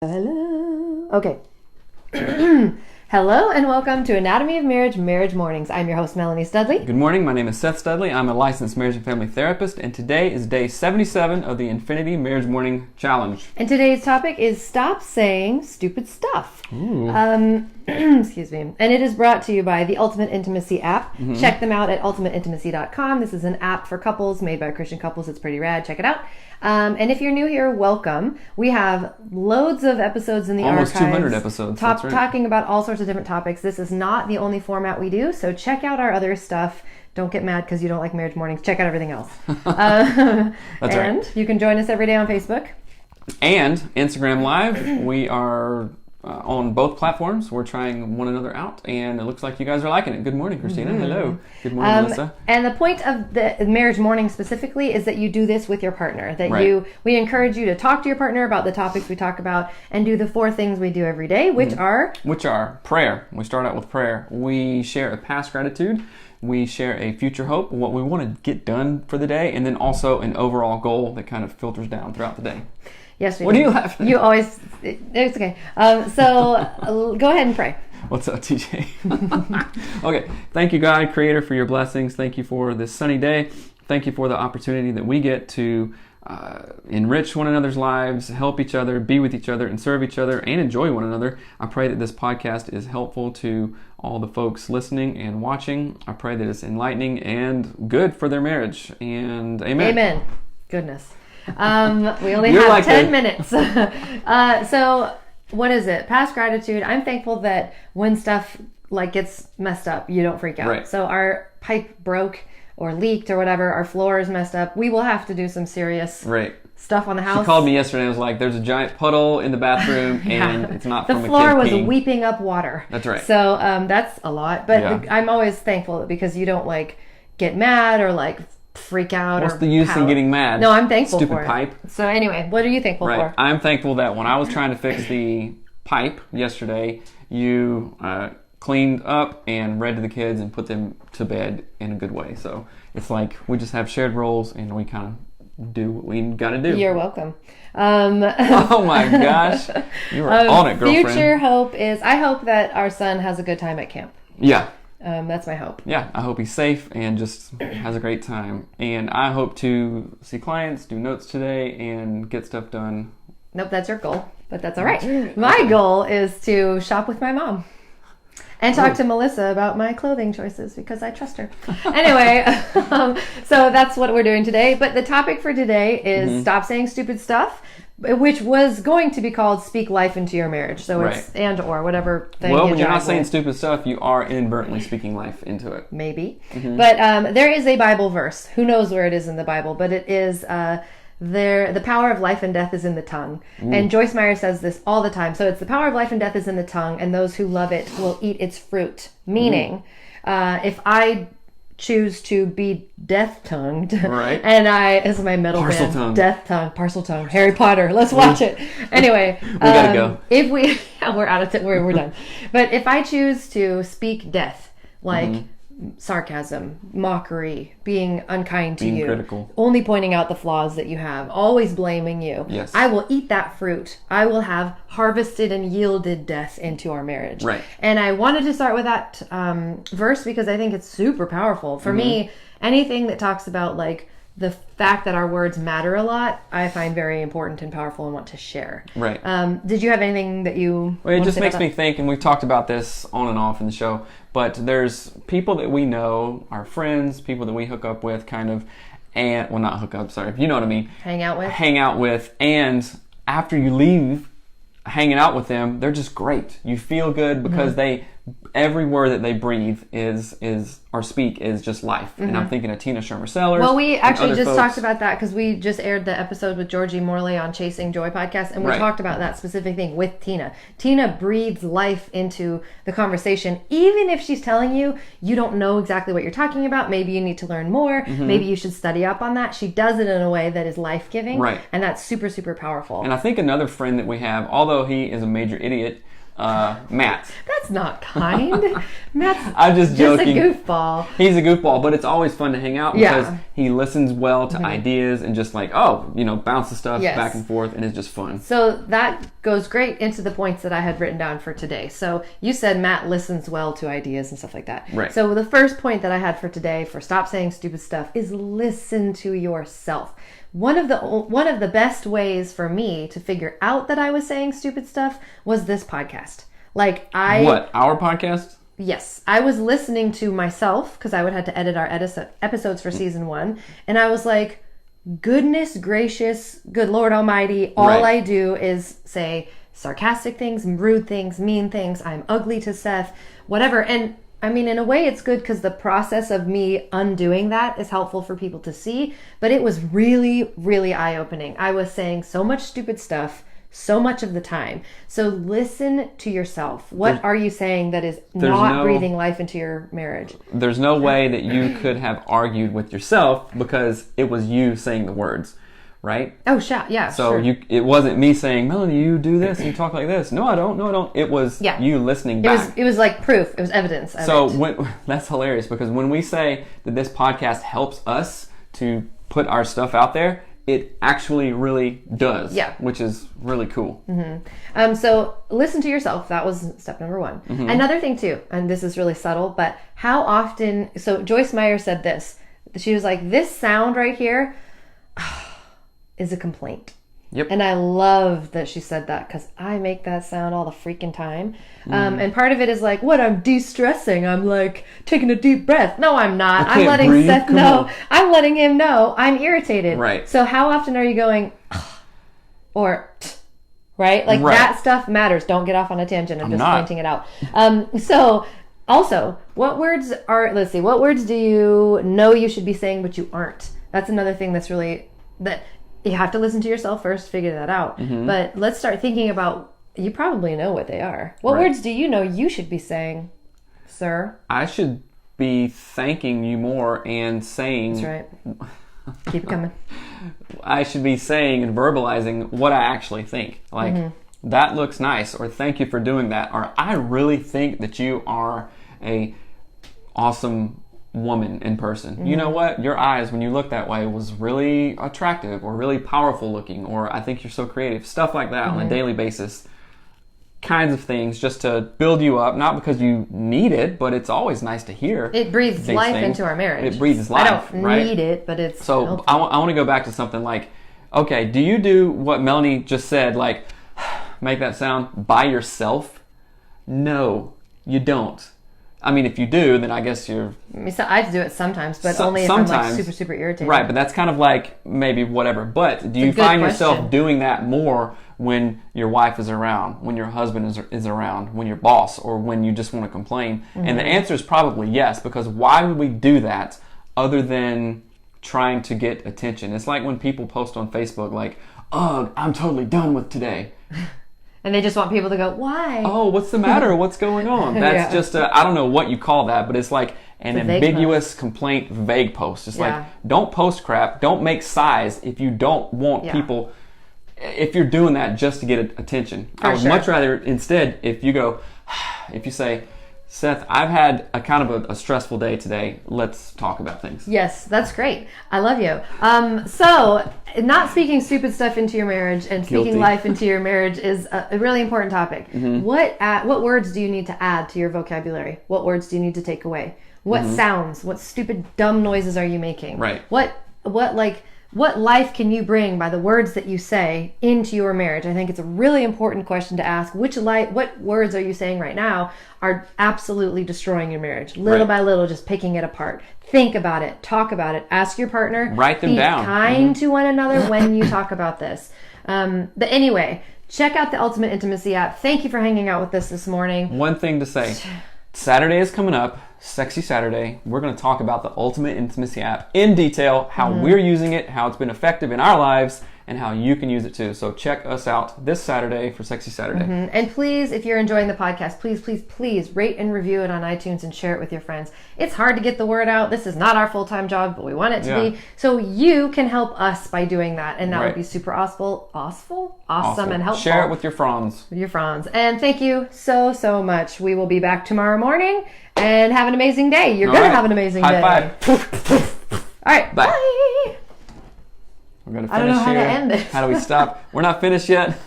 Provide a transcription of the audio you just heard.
Hello. Okay. Hello and welcome to Anatomy of Marriage, Marriage Mornings. I'm your host, Melanie Studley. Good morning. My name is Seth Studley. I'm a licensed marriage and family therapist, and today is day 77 of the Infinity Marriage Morning Challenge. And today's topic is stop saying stupid stuff. Excuse me. And it is brought to you by the Ultimate Intimacy app. Check them out at ultimateintimacy.com. This is an app for couples made by Christian couples. It's pretty rad. Check it out. And if you're new here, welcome. We have loads of episodes in the Almost archives. 200 episodes. That's right. Talking about all sorts of different topics. This is not the only format we do, so check out our other stuff. Don't get mad because you don't like Marriage Mornings. Check out everything else. That's and right. You can join us every day on Facebook. And Instagram Live. We are on both platforms. We're trying one another out, and it looks like you guys are liking it. Good morning, Christina. Hello. Good morning, Melissa. And the point of the Marriage Morning specifically is that you do this with your partner. That Right. we encourage you to talk to your partner about the topics we talk about and do the 4 things we do every day, which are prayer. We start out with prayer. We share a past gratitude. We share a future hope, what we want to get done for the day, and then also an overall goal that kind of filters down throughout the day. Yes, we What do. are you laughing at? You always, it's okay. So go ahead and pray. What's up, TJ? Okay. Thank you, God, Creator, for your blessings. Thank you for this sunny day. Thank you for the opportunity that we get to enrich one another's lives, help each other, be with each other, and serve each other, and enjoy one another. I pray that this podcast is helpful to all the folks listening and watching. I pray that it's enlightening and good for their marriage. And amen. Amen. Goodness. We only You're have like 10 minutes. So what is it? Past gratitude. I'm thankful that when stuff like gets messed up, you don't freak out. Right. So our pipe broke or leaked or whatever, our floor is messed up. We will have to do some serious Right. stuff on the house. She called me yesterday and was like, there's a giant puddle in the bathroom and it's not the from a kid floor was peeing. weeping up water. That's right. So that's a lot. But Yeah. I'm always thankful because you don't like get mad or like freak out. What's or the use in pout. getting mad? No, I'm thankful Stupid for it. pipe. So anyway, what are you thankful Right. for? I'm thankful that when I was trying to fix the pipe yesterday, you cleaned up and read to the kids and put them to bed in a good way. So it's like we just have shared roles and we kind of do what we got to do. You're welcome. Oh my gosh. You were on it, girlfriend. Future hope is, I hope that our son has a good time at camp. Yeah. That's my hope. Yeah, I hope he's safe and just has a great time. And I hope to see clients, do notes today, and get stuff done. Nope, that's your goal, but that's all right. My goal is to shop with my mom and talk to Melissa about my clothing choices because I trust her. Anyway, so that's what we're doing today. But the topic for today is stop saying stupid stuff, which was going to be called Speak Life into Your Marriage. So it's and or whatever thing. Well, you when you're not drive saying with. stupid stuff, you are inadvertently speaking life into it. Maybe. But there is a Bible verse. Who knows where it is in the Bible? But it is the power of life and death is in the tongue. And Joyce Meyer says this all the time. So it's the power of life and death is in the tongue, and those who love it will eat its fruit. Meaning, if I choose to be death-tongued, Right. and this is my metal Parcel band, tongue. Death Tongue, Parcel Tongue, Harry Potter. Let's watch it. Anyway, we gotta go. If we, we're out of we're done. But if I choose to speak death, like sarcasm, mockery, being unkind to Being you, critical. only pointing out the flaws that you have, always blaming you, Yes. I will eat that fruit. I will have harvested and yielded death into our marriage. Right. And I wanted to start with that verse because I think it's super powerful. For me, anything that talks about like the fact that our words matter a lot, I find very important and powerful and want to share. Right. Did you have anything that you Well, it want to just say makes about me think, and we've talked about this on and off in the show, but there's people that we know, our friends, people that we hook up with, kind of, and, well, not hook up, sorry, you know what I mean. hang out with? Hang out with, and after you leave hanging out with them, they're just great. You feel good because every word that they breathe is or speak is just life. And I'm thinking of Tina Shermer Sellers. Well, we and actually other just folks. talked about that because we just aired the episode with Georgie Morley on Chasing Joy podcast, and we Right. talked about that specific thing with Tina. Tina breathes life into the conversation, even if she's telling you you don't know exactly what you're talking about. Maybe you need to learn more. Maybe you should study up on that. She does it in a way that is life-giving, Right. and that's super, super powerful. And I think another friend that we have, although he is a major idiot, Matt. That's not kind. Matt's I'm just joking. a goofball. He's a goofball, but it's always fun to hang out because Yeah. he listens well to ideas and just like, bounces stuff Yes. back and forth, and it's just fun. So that goes great into the points that I had written down for today. So you said Matt listens well to ideas and stuff like that. Right. So the first point that I had for today for stop saying stupid stuff is listen to yourself. One of the best ways for me to figure out that I was saying stupid stuff was this podcast. Like What, our podcast? Yes, I was listening to myself because I would have to edit our episodes for season 1, and I was like, goodness gracious, good Lord Almighty, all I do is say sarcastic things, rude things, mean things, I'm ugly to Seth, whatever. And I mean, in a way it's good because the process of me undoing that is helpful for people to see, but it was really, really eye-opening. I was saying so much stupid stuff so much of the time. So listen to yourself. What are you saying that is not breathing life into your marriage? There's no way that you could have argued with yourself because it was you saying the words, right? Oh, yeah. So sure. it wasn't me saying, Melanie, you do this and you talk like this. No, I don't. It was you listening back. It was like proof. It was evidence of it. That's hilarious because when we say that this podcast helps us to put our stuff out there, it actually really does. Yeah. Which is really cool. Mm-hmm. So listen to yourself. That was step number 1. Mm-hmm. Another thing too, and this is really subtle, but how often, so Joyce Meyer said this. She was like, this sound right here is a complaint. Yep. And I love that she said that because I make that sound all the freaking time. And part of it is like, what, I'm de-stressing. I'm like taking a deep breath. No, I'm not. I'm letting breathe. Seth know. I'm letting him know I'm irritated. Right. So how often are you going, or, right? Like that stuff matters. Don't get off on a tangent. I'm just pointing it out. So also, what words do you know you should be saying, but you aren't? That's another thing that's really, that you have to listen to yourself first, figure that out. Mm-hmm. But let's start thinking about, you probably know what they are. What words do you know you should be saying, sir? I should be thanking you more and saying... That's right. Keep it coming. I should be saying and verbalizing what I actually think. Like, that looks nice, or thank you for doing that, or I really think that you are a awesome woman in person. You know what? Your eyes, when you look that way, was really attractive or really powerful looking, or I think you're so creative. Stuff like that on a daily basis. Kinds of things just to build you up, not because you need it, but it's always nice to hear. It breathes life into our marriage. It breathes life, I don't need it, but it's so helpful. I want to go back to something like, okay, do you do what Melanie just said, like make that sound by yourself? No, you don't. I mean, if you do, then I guess you're... I do it sometimes, but only if I'm like super, super irritated. Right, but that's kind of like maybe whatever. But do you find yourself doing that more when your wife is around, when your husband is around, when your boss, or when you just want to complain? And the answer is probably yes, because why would we do that other than trying to get attention? It's like when people post on Facebook like, "Ugh, I'm totally done with today." And they just want people to go, why? Oh, what's the matter? What's going on? That's just I don't know what you call that, but it's like an ambiguous complaint, vague post. It's like, don't post crap, don't make size if you don't want people, if you're doing that just to get attention. I would much rather instead, if you say, Seth, I've had a kind of a stressful day today. Let's talk about things. Yes, that's great. I love you. So, not speaking stupid stuff into your marriage and speaking life into your marriage is a really important topic. What words do you need to add to your vocabulary? What words do you need to take away? What sounds? What stupid, dumb noises are you making? Right. What life can you bring by the words that you say into your marriage? I think it's a really important question to ask. What words are you saying right now are absolutely destroying your marriage? Little by little, just picking it apart. Think about it. Talk about it. Ask your partner. Write them down. Be kind to one another when you talk about this. But anyway, check out the Ultimate Intimacy app. Thank you for hanging out with us this morning. One thing to say. Saturday is coming up. Sexy Saturday. We're going to talk about the Ultimate Intimacy app in detail, how we're using it, how it's been effective in our lives, and how you can use it too. So check us out this Saturday for Sexy Saturday. And please, if you're enjoying the podcast, please rate and review it on iTunes and share it with your friends. It's hard to get the word out. This is not our full-time job, but we want it to be. So you can help us by doing that, and that would be super awesome and helpful. Share it with your friends. And thank you so much. We will be back tomorrow morning, and have an amazing day. You're going to have an amazing day. High five. All right. Bye. We're going to finish I don't know how here. to end this. How do we stop? We're not finished yet.